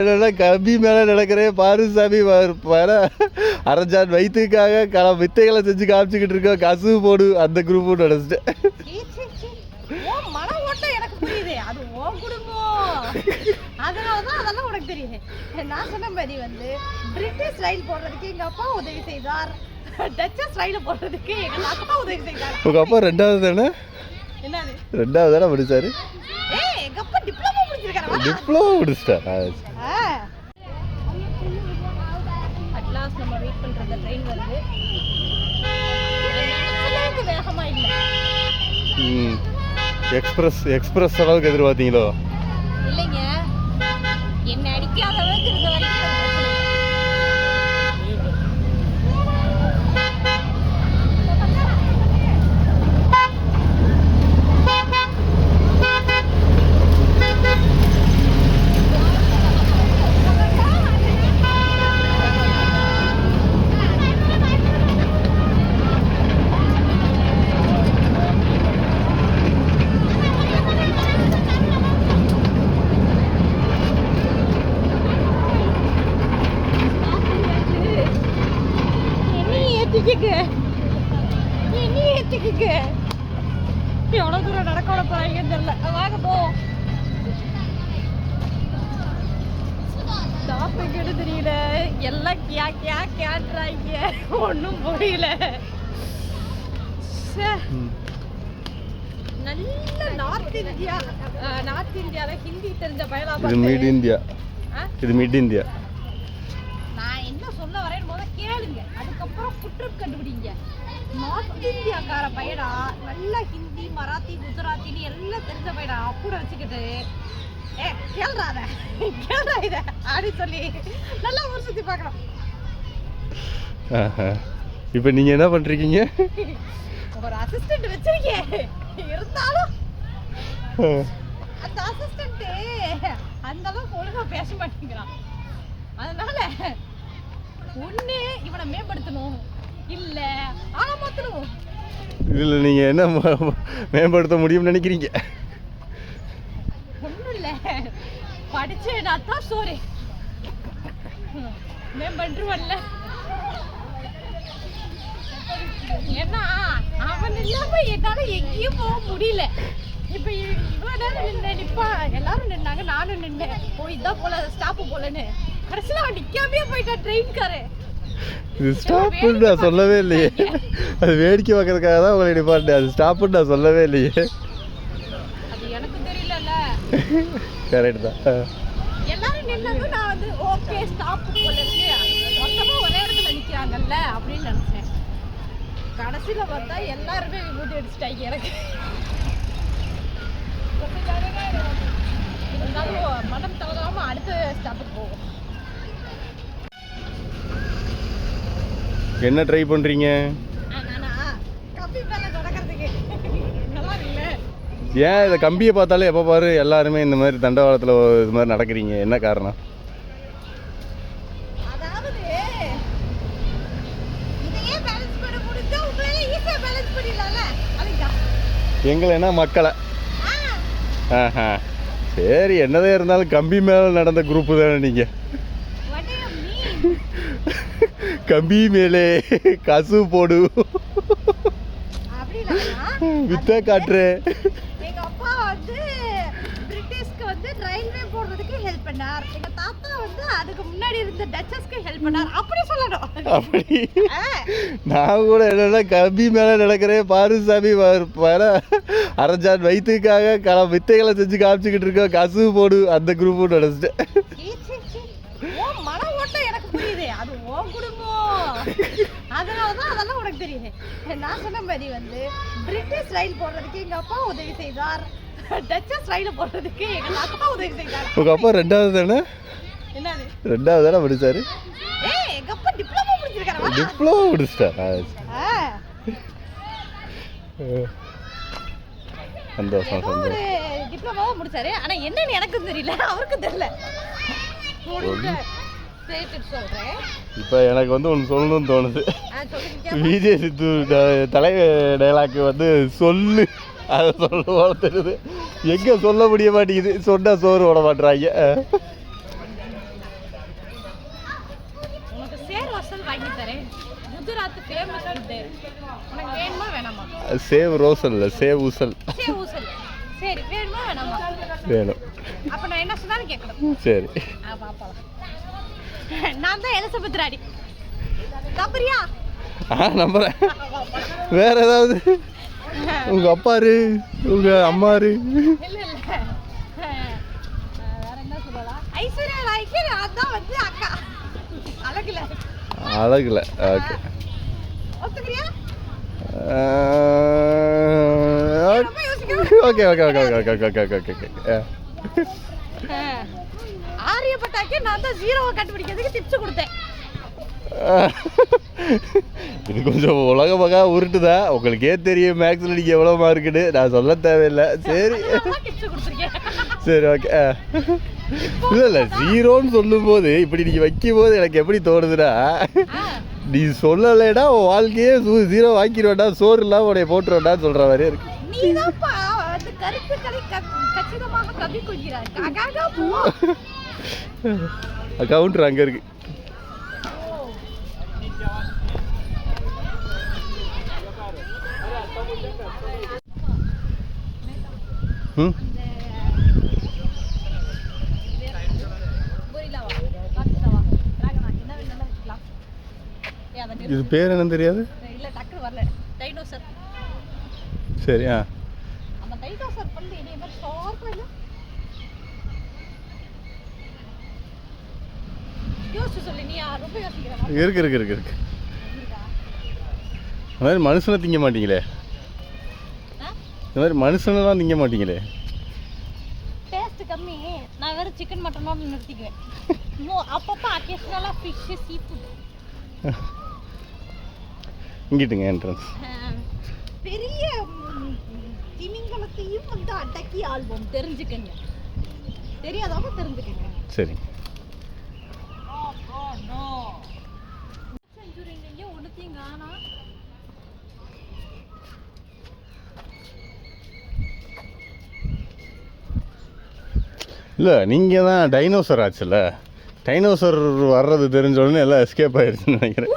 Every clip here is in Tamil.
கம்பி மேலே நடக்கிறேன் பாரு சாமி அரஞ்சான் வயிற்றுக்காக வித்தைகளை செஞ்சு காமிச்சுக்கிட்டு இருக்கோம் கசு போடு அந்த குரூப் நினைச்சிட்டேன். எனக்கு புரியுது அது உன் குடும்பம் அதனாலதான் அதெல்லாம் உனக்கு தெரியுது. நான் சொன்ன மாதிரி வந்து பிரிட்டிஷ் ரயில் போடுறதுக்கு எங்க அப்பா உதவி செய்தார், டச்சஸ் ரயில் போடுறதுக்கு எங்க அப்பா உதவி செய்தார். உங்க அப்பா ரெண்டாவது தானே? என்னது ரெண்டாவது தானே படிச்சாரு? எங்க அப்பா டிப்ளமோ முடிச்சிருக்காரு. டிப்ளமோ முடிச்சிட்டாரா? அட்லாஸ் நம்ம வெயிட் பண்ற ட்ரெயின் வருது. அளவுக்கு வேகமா இல்ல. எக்ஸ்பிரஸ் அளவுக்கு எதிர்பார்த்தீங்களோ? இல்லைங்க, என்ன அடிக்காத அளவுக்கு இருந்த வரைக்கும் எவ்வளவு தூரம் நடக்க போறாங்கன்னு தெரியல. வாங்க போ. சாப்பிட்டு தெரியல, எல்லாம் கேட்றாங்க, ஒன்னும் புரியல. நல்ல நார்த் இந்தியால ஹிந்தி தெரிஞ்ச பயலா. இது மிட் இந்தியா. இது மிட் இந்தியா. நான் என்ன சொல்ல வரேன்னு முதல்ல கேளுங்க, அதுக்கப்புறம் குற்றம் கண்டுபிடிங்க. நார்த் இந்தியாக்கார பையனா நல்லா ஹிந்தி மராத்தி குஜராத்தின்னு எல்லாம் தெரிஞ்ச பையனா கூட வச்சுக்கிட்டு கேள்றா இத அப்படி சொல்லி நல்லா ஊர் சுத்தி பார்க்கணும். இப்போ நீங்க என்ன பண்றீங்க? ஒரு அசிஸ்டன்ட் வச்சிருக்கேன், இருந்தாலும் அந்த அசிஸ்டன்ட் அந்த அளவுக்கு ஒழுங்கா பேச மாட்டேங்கிறான். அதனால ஒண்ணு இவனை மேம்படுத்தணும், இல்ல ஆமாத்தணும். இதுல நீங்க என்ன மேம்படுத்த முடியும்னு நினைக்கிறீங்க? ஒண்ணும் இல்ல, படிச்சேனா தான் சோறு மேம்படுத்துவல்ல. ஏன்னா அவன் இல்லாம என்னால எங்கேயும் போக முடியல. இப்ப இவ்வளவு நேரம் நிப்பா, எல்லாரும் நின்னாங்க, நானும் நின்னேன். இதான் போல ஸ்டாப்பு போலன்னு. கடைசியில அவன் நிக்காமே போயிட்டான் ட்ரெயின்காரன். இது ஸ்டாப்புன்னு நான் சொல்லவே இல்லையே. அது வேடிக்கை பார்க்கறதுக்காக தான் உங்களை நிப்பாட்டேன். அது ஸ்டாப்புன்னு நான் சொல்லவே இல்லையே. அது எனக்கு தெரியலல்ல. கரெக்ட் தான். எல்லாரும் நின்னது நான் வந்து ஓகே ஸ்டாப் போல இருக்கு, மொத்தமா ஒரே இடத்துல நிக்கிறாங்கல்ல அப்படின்னு நினைச்சேன். கடைசியில பார்த்தா எல்லாருமே விபூதி அடிச்சிட்டாங்க எனக்கு. இருந்தாலும் மனம் தவறாம அடுத்த ஸ்டாப்புக்கு போவோம். என்ன ட்ரை பண்றீங்க? ஏன் இதை கம்பியை பார்த்தாலே எப்போ பாரு எல்லாருமே இந்த மாதிரி தண்டவாளத்தில் இது மாதிரி நடக்கிறீங்க, என்ன காரணம்? எங்களை என்ன மக்களை? சரி, என்னதான் இருந்தாலும் கம்பி மேலே நடந்த குரூப்பு தானே நீங்கள். கம்பி மேலே கசு போடு வித்த காட்டுற. எங்க அப்பா வந்து பிரிட்டிஷ்க்கு வந்து ரயில்வே போடுறதுக்கு ஹெல்ப் பண்ணார், எங்க தாத்தா வந்து அதுக்கு முன்னாடி இருந்த டச்சஸ்க்கு ஹெல்ப் பண்ணார். அப்படி சொல்லணும். அப்படி நான் கூட என்னன்னா கம்பி மேலே நடக்கிறேன் பாரு சாமி அரஞ்சான் வயிற்றுக்காக வித்தைகளை செஞ்சு காமிச்சுக்கிட்டு இருக்கோம் கசு போடு அந்த குரூப் நினைச்சிட்டேன். மன ஓட்டம் எனக்கு புரியுது, அது உன் குடும்பம் அதனாலதான் அதெல்லாம் உனக்கு தெரியுது. நான் சொன்ன மாதிரி வந்து பிரிட்டிஷ் ரயில் போடுறதுக்கு எங்க அப்பா உதவி செய்தார், டச்சஸ் ரயில் போடுறதுக்கு எங்க அப்பா உதவி செய்தார். உங்க அப்பா ரெண்டாவது தானே? என்னது ரெண்டாவது தானே படிச்சாரு? எங்க அப்பா டிப்ளமோ முடிச்சிருக்காரு. டிப்ளமோ முடிச்சிட்டாரா? சந்தோஷம் சந்தோஷம். டிப்ளமோ முடிச்சாரு, ஆனா என்னன்னு எனக்கு தெரியல, அவருக்கும் தெரியல. இப்போ எனக்கு வந்து ஒன்று சொல்லணும்னு தோணுது. விஜய் சித்து தலை டைலாக்கு வந்து சொல்லு, அதை சொல்ல தெரியுது, எங்கே சொல்ல முடிய மாட்டேங்குது, சொன்னா சோறு ஓட மாட்டுறாங்க. ஊசல் வாங்கி தரேன். Gujarat famous food. உனக்கு வேணுமா வேணாமா? சேவ் ரோசல் இல்ல, சேவ் ஊசல். சேவ் ஊசல். சரி, வேணுமா வேணாமா? வேணும். அப்ப நான் என்ன சொன்னாலும் கேட்கணும். சரி. பாப்பலாம். நான் தான் எலிசபெத் ராணி. நம்புறியா? நம்புறேன். வேற ஏதாவது? உங்க அப்பாரு, உங்க அம்மாரு? இல்ல இல்ல. வேற என்ன சொல்லலாம்? ஐஸ்வர்யா ராய்க்கு அதான் வந்து அக்கா. அழகுல. அழகுல. ஓகே. ஒத்துக்கிறியா? Okay okay okay okay okay okay okay. ஆரியப்பட்டாக்கே நான் தான் ஜீரோவை கண்டுபிடிக்கிறதுக்கு டிப்ஸ் கொடுத்தேன். இது கொஞ்சம் உலகமாக உருட்டுதா? உங்களுக்கே தெரியும் மேக்ஸில் நீங்கள் எவ்வளோ மார்க்குன்னு, நான் சொல்ல தேவையில்லை. சரி சரி ஓகே. இல்லை இல்லை, ஜீரோன்னு சொல்லும்போது இப்படி நீங்கள் வைக்கும்போது எனக்கு எப்படி தோணுதுன்னா, நீ சொல்லலைன்னா உன் வாழ்க்கையே ஜீரோ வாங்கிடுவேண்டா, சோறு இல்லாமல் உடைய போட்டுருவேண்டான்னு சொல்கிற மாதிரியே இருக்கு. கவுண்டர் அங்கே இருக்கு. இது பேர் என்னன்னு தெரியாது. சரி. இருக்கு இருக்கு இருக்கு இருக்கு. இந்த மாதிரி மனுஷனை திங்க மாட்டீங்களே, இந்த மாதிரி மனுஷனெல்லாம் திங்க மாட்டீங்களே. டேஸ்ட் கம்மி. நான் வேற சிக்கன் மட்டனோட நிறுத்திக்குவேன். அப்பப்போ அக்கேஷனலாக ஃபிஷ்ஷு சீ ஃபுட். இங்கிட்டுங்க என்ட்ரன்ஸ். பெரிய திமிங்கலத்தையும் வந்து அடக்கி ஆல்பம் தெரிஞ்சுக்கங்க. தெரியாதவங்க தெரிஞ்சுக்கங்க. சரி. இல்லை, நீங்கள் தான் டைனோசர் ஆச்சுல்ல, டைனோசர் வர்றது தெரிஞ்ச உடனே எல்லாம் எஸ்கேப் ஆகிடுச்சுன்னு நினைக்கிறேன்.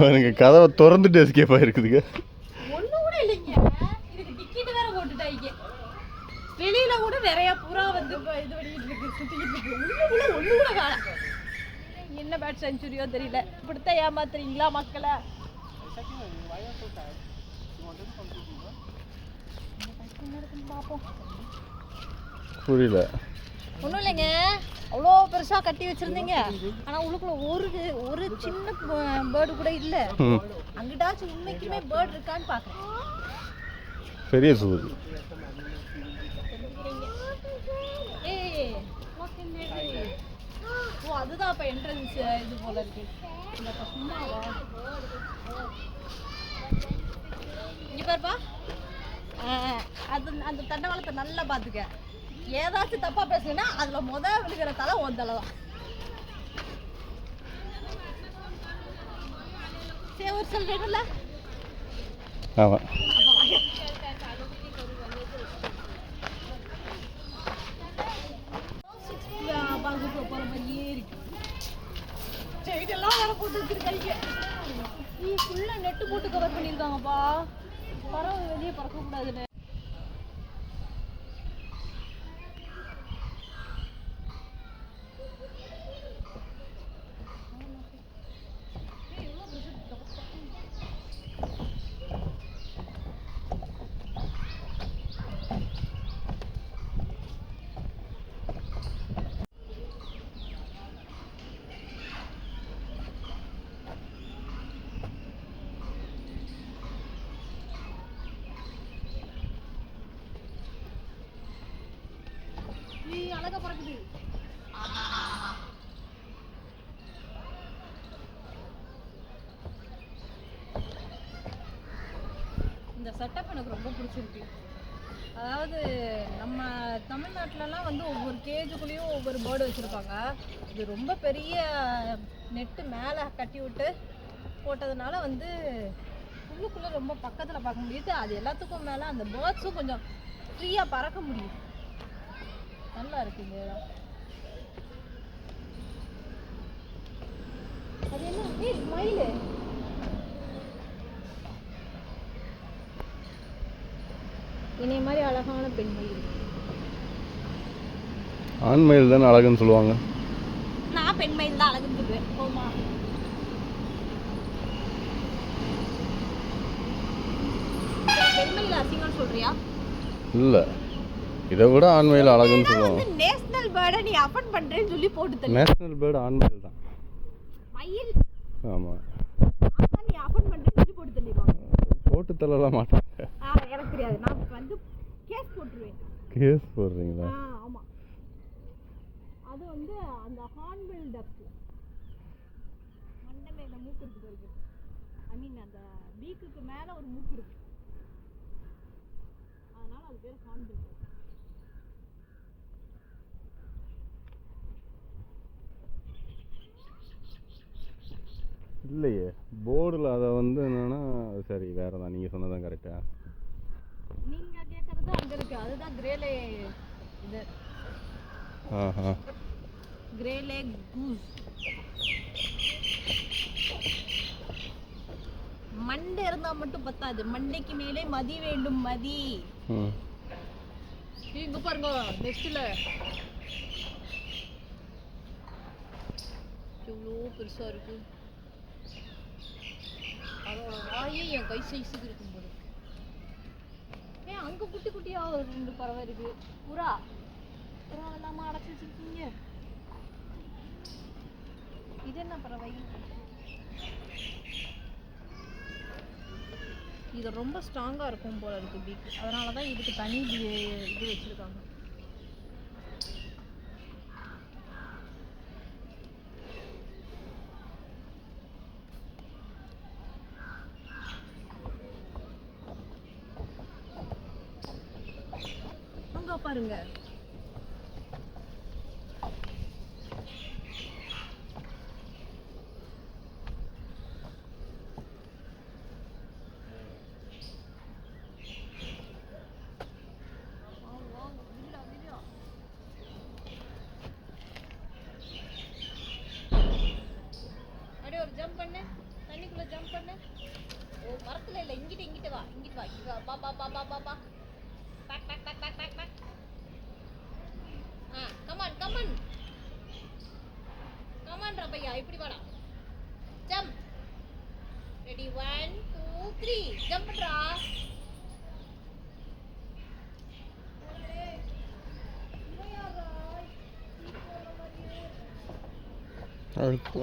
எனக்கு கதவை திறந்துட்டு எஸ்கேப் ஆகிருக்குதுங்க. வெளியில கூட நிறைய புறா வந்து இது பண்ணிட்டு இருக்கு, சுத்திக்கிட்டு இருக்கு. உள்ளுக்குள்ள ஒண்ணு கூட காணோம். என்ன பேட் செஞ்சுரியோ தெரியல. இப்படித்தான் ஏமாத்துறீங்களா மக்களை? புரியல. ஒன்றும் இல்லைங்க, அவ்வளோ பெருசாக கட்டி வச்சிருந்தீங்க, ஆனால் உள்ளுக்குள்ள ஒரு சின்ன பேர்டு கூட இல்லை. அங்கிட்டாச்சும் உண்மைக்குமே பேர்டு இருக்கான்னு பார்க்குறேன். பெரிய சூது. ஓ, அதுதான் அப்போ என்ட்ரன்ஸ் இது போல இருக்கு. இங்க பாருப்பா, அது அந்த தண்டவாளத்தை நல்லா பார்த்துக்க. ஏதாச்சும் தப்பா பேசுனா அதுல விழுகிற தலை உன் தலை தான். சேவர் சொல் வேணும்ல. ஆமா. போற மாதிரியே இருக்கு. செடியெல்லாம் வேற போட்டு வச்சிருக்காங்க. ஃபுல்லா நெட்டு போட்டு கவர் பண்ணியிருக்காங்கப்பா. பறவை வெளியே பறக்க கூடாதுன்னு. அழகா பறக்குது. இந்த செட்டப் எனக்கு ரொம்ப பிடிச்சிருக்கு. அதாவது நம்ம தமிழ்நாட்டிலலாம் வந்து ஒவ்வொரு கேஜுக்குள்ளேயும் ஒவ்வொரு பேர்டு வச்சுருப்பாங்க. இது ரொம்ப பெரிய நெட்டு மேலே கட்டி விட்டு போட்டதுனால வந்து உள்ளுக்குள்ளே ரொம்ப பக்கத்தில் பார்க்க முடியுது. அது எல்லாத்துக்கும் மேலே அந்த பேர்ட்ஸும் கொஞ்சம் ஃப்ரீயாக பறக்க முடியுது. நல்லா இருக்கு இந்த இடம். அது என்ன மயில்? என்னைய மாதிரி அழகான பெண் மயில். ஆண் மயில் தானே அழகுன்னு சொல்லுவாங்க. நான் பெண் மயில் தான் அழகுன்னு சொல்லுவேன். போமா பெண் மயில் அசிங்கம்னு சொல்றியா? இல்லை, இதை விட ஆண் மயில் அழகுன்னு சொல்லுவாங்க. நேஷனல் பேர்டை நீ அஃபண்ட் பண்றேன்னு சொல்லி போட்டு தள்ளி. நேஷனல் பேர்டு ஆண் மயில் தான். மயில் ஆமாம், அதான் நீ அஃபண்ட் பண்றேன்னு சொல்லி போட்டு தள்ளிடுவாங்க. போட்டு தள்ளலாம் மாட்டாங்க. எனக்கு தெரியாது, நான் வந்து கேஸ் போட்டுருவேன். கேஸ் போடுறீங்களா? ஆமா, அது வந்து அந்த ஹார்ன்பில் டக் மண்டை மேல மூக்கு இருக்கு பாருங்க. ஐ மீன் அந்த பீக்குக்கு மேல ஒரு மூக்கு இருக்கு, அதனால அது பேர் ஹார்ன்பில் டக். இல்லையே, போர்டில் அதை வந்து என்னன்னா சரி வேற தான். நீங்கள் சொன்னதான் கரெக்டா? நீங்க கேட்கறது அங்க இருக்கு, அதுதான் கிரேலே. இது கிரேலே கூஸ். மண்டை இருந்தா மட்டும் பத்தாது, மண்டைக்கு மேலே மதி வேண்டும். மதி இங்க பாருங்க, நெக்ஸ்ட்ல எவ்வளோ பெருசா இருக்கு. அதோட வாயே என் கை சைஸுக்கு இருக்கும் போது. ஏன் அங்க குட்டி குட்டியா ஒரு 2 பறவை இருக்கு. புறா இல்லாம அடைச்சி வச்சிருக்கீங்க. இது என்ன பறவை? இது ரொம்ப ஸ்ட்ராங்கா இருக்கும் போல இருக்கு பீக், அதனாலதான் இதுக்கு தனி இது வச்சிருக்காங்க. அங்க பாருங்க, அப்படியே ஒரு ஜம்ப் பண்ணு, தண்ணிக்குள்ள ஜம்ப் பண்ணு. ஓ மரத்துல இல்ல, இங்கிட்டு வா, இங்கிட்டு வா. பா பா பா பா பா பா. Back back back back back back. Come on come on come on ரப்பையா, இப்படி வாடா. ஜம்ப். ரெடி 1 2 3 ஜம்ப் பண்றா.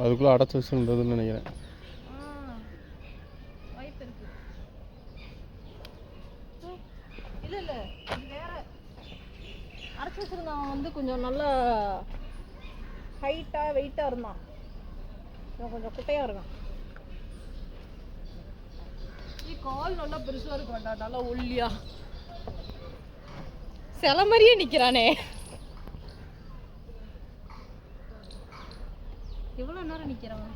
அதுக்குள்ளே அடைச்சி வச்சுருந்ததுன்னு நினைக்கிறேன். வாய்ப்பு இருக்கு. இல்லை இல்லை, இது வேற. அடைச்சி வச்சுருந்தான் வந்து கொஞ்சம் நல்லா ஹைட்டாக வெயிட்டாக இருந்தான், கொஞ்சம் குட்டையாக இருக்கான். கால் நல்லா பெருசாக இருக்க வேண்டாம், நல்லா ஒல்லியா சில மாதிரியே நிற்கிறானே. எவ்வளோ நேரம் நிற்கிறான்?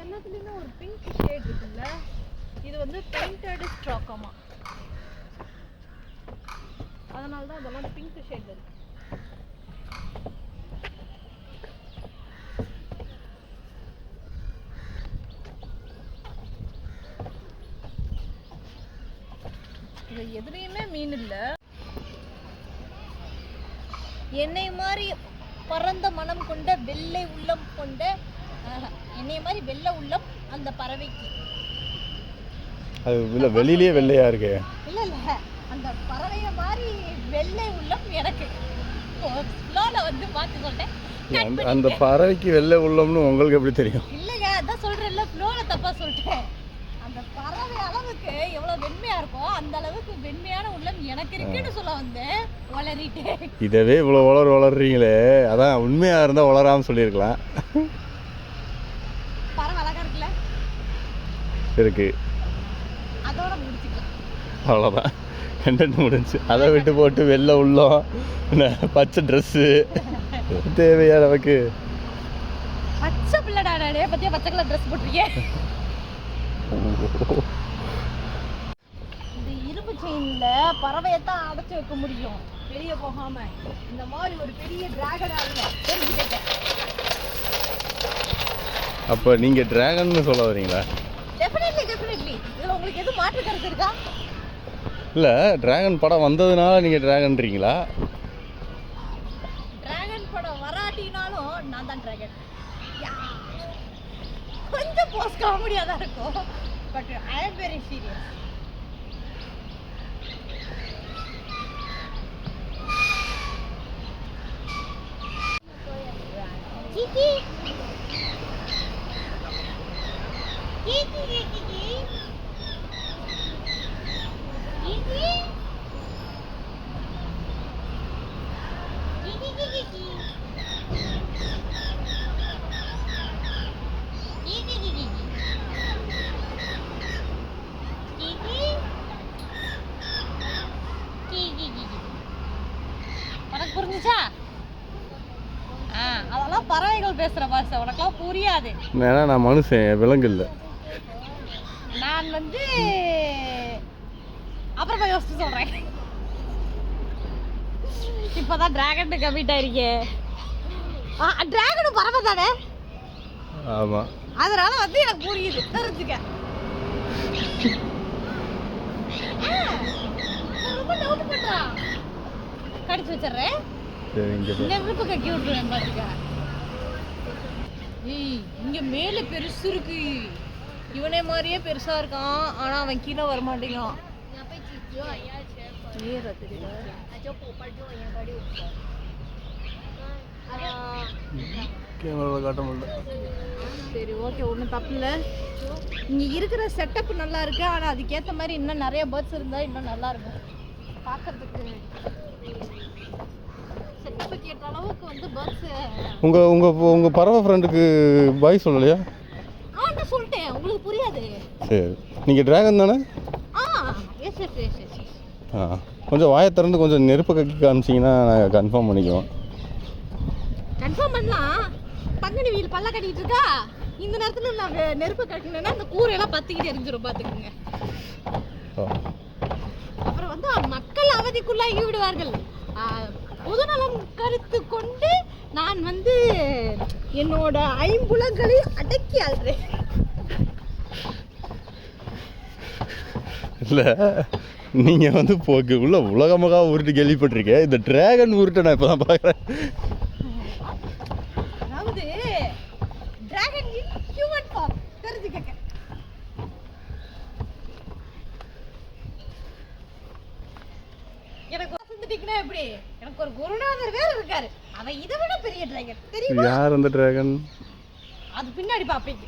எல்லாத்துலேயுமே ஒரு பிங்க் ஷேட் இருக்குல்ல, இது வந்து பெயிண்டட் ஸ்ட்ராக்காமா, அதனால தான் அதெல்லாம் பிங்க் ஷேட் இருக்கு. இது எதுலேயுமே மீன் இல்லை. என்னை மாதிரி பரந்த மனம் கொண்ட வெள்ளை உள்ளம் கொண்ட, என்னைய மாதிரி வெள்ளை உள்ளம் அந்த பறவைக்கு. அது இல்லை, வெளியிலேயே வெள்ளையா இருக்கு. இல்லை இல்லை, அந்த பறவைய மாதிரி வெள்ளை உள்ளம் எனக்கு. ஃப்ளோல வந்து பார்த்து சொல்லிட்டேன். அந்த பறவைக்கு வெள்ளை உள்ளம்னு உங்களுக்கு எப்படி தெரியும்? இல்லைங்க, அதான் சொல்கிறேன்ல, ஃப்ளோல தப்பாக சொல்லிட்டேன். அந்த பறவை அளவு உள்ளத்துக்கு எவ்வளவு வெண்மையா இருக்கும் அந்த அளவுக்கு வெண்மையான உள்ளம் எனக்கு இருக்குன்னு சொல்ல வந்தேன். வளரிட்டேன். இதவே இவ்வளோ வளர்றீங்களே, அதான் உண்மையாக இருந்தால் வளராமல் சொல்லியிருக்கலாம். பறவை அழகா இருக்குல்ல, இருக்கு, அதோட முடிச்சுக்கலாம். அவ்வளோதான், கண்டென்ட் முடிஞ்சு. அதை விட்டு போட்டு வெள்ளை உள்ளம், பச்சை ட்ரெஸ்ஸு தேவையா நமக்கு? பச்சை பிள்ளைடாடே பத்தியா, பச்சை கலர் ட்ரெஸ் போட்டிருக்கேன். இந்த இரும்பு செயின்ல பறவையத்தான் அடைச்சு வைக்க முடியும் வெளியே போகாம. இந்த மாதிரி ஒரு பெரிய டிராகனா தெரிஞ்சுக்கிட்டேன். அப்போ நீங்கள் டிராகன்னு சொல்ல வரீங்களா? Definitely definitely. இதில் உங்களுக்கு எதுவும் மாற்று கருத்து இருக்கா? இல்லை, டிராகன் படம் வந்ததுனால நீங்கள் டிராகன்றீங்களா? டிராகன் படம் வராட்டினாலும் நான் தான் டிராகன். கொஞ்சம் போஸ்ட் காமெடியாக தான் இருக்கும், but I am very serious. Kiki. Kiki, Kiki. Kiki. Kiki, Kiki. Kiki, Kiki. Kiki. Kiki. உனக்கு புரிஞ்சுச்சா? அதெல்லாம் பறவைகள் பேசுற பாஷை, உனக்கெல்லாம் புரியாது. ஏன்னா நான் மனுஷன், விலங்கு இல்லை. நான் வந்து அப்புறமா யோசிச்சு சொல்றேன். இப்பதான் டிராகன் கமிட் ஆயிருக்கேன். டிராகனும் பறவை தானே? ஆமா, அதனால வந்து எனக்கு புரியுது, தெரிஞ்சுக்க. ரொம்ப டவுட் பண்றான், கடிச்சு வச்சிடுறேன். நெருப்பு கக்கி விட்டுருவேன் பாருங்க. ஏய், இங்க மேல பெருசு இருக்கு, இவனே மாதிரியே பெருசா இருக்கான், ஆனா அவன் கீழே வர மாட்டேங்கான். சரி, ஓகே, ஒன்றும் தப்பு இல்லை. இங்க இருக்கிற செட்டப் நல்லா இருக்கு, ஆனா அதுக்கேற்ற மாதிரி இன்னும் நிறைய பேர்ட்ஸ் இருந்தா இன்னும் நல்லா இருக்கும் பார்க்கறதுக்கு. செட்டப்புக்கு ஏற்ற அளவுக்கு வந்து பேர்ட்ஸ். உங்கள் பறவை ஃப்ரெண்டுக்கு பாய் சொல்லலையா? நான் சொல்லிட்டேன், உங்களுக்கு புரியாது. சரி, நீங்கள் டிராகன் தானே? Yes yes yes yes. கொஞ்சம் வாயை திறந்து கொஞ்சம் நெருப்பு கக்கி காமிச்சிங்கன்னா நாங்கள் கன்ஃபார்ம் பண்ணிக்குவோம். கன்ஃபார்ம் பண்ணலாம். பங்குனி வீல் பல்ல கட்டிட்டு இருக்கா, இந்த நேரத்தில் நான் நெருப்பு கட்டினேன்னா அந்த கூரையெல்லாம் பற்றிக்கிட்டு எரிஞ்சிடும் பார்த்துக்குங்க. அப்புறம் வந்து மக்கள் அவதிக்குள்ளாகி விடுவார்கள். பொதுநலம் கருத்து கொண்டு நான் வந்து என்னோட ஐம்புலங்களை அடக்கி ஆள்றேன். இல்லை, நீங்கள் வந்து போக்கு உள்ள உலகமாக உருட்டு கேள்விப்பட்டிருக்கேன், இந்த டிராகன் உருட்டை நான் இப்போ தான் பார்க்குறேன். அதாவது டிராகன் ஹியூமன் ஃபார்ம் தெரிஞ்சுக்க. எனக்கு வசந்துட்டீங்கன்னா எப்படி? எனக்கு ஒரு குருநாதர் வேற இருக்காரு, அவன் இதை விட பெரிய டிராகன் தெரியுமா? யார் அந்த டிராகன்? அது பின்னாடி பாப்பீங்க.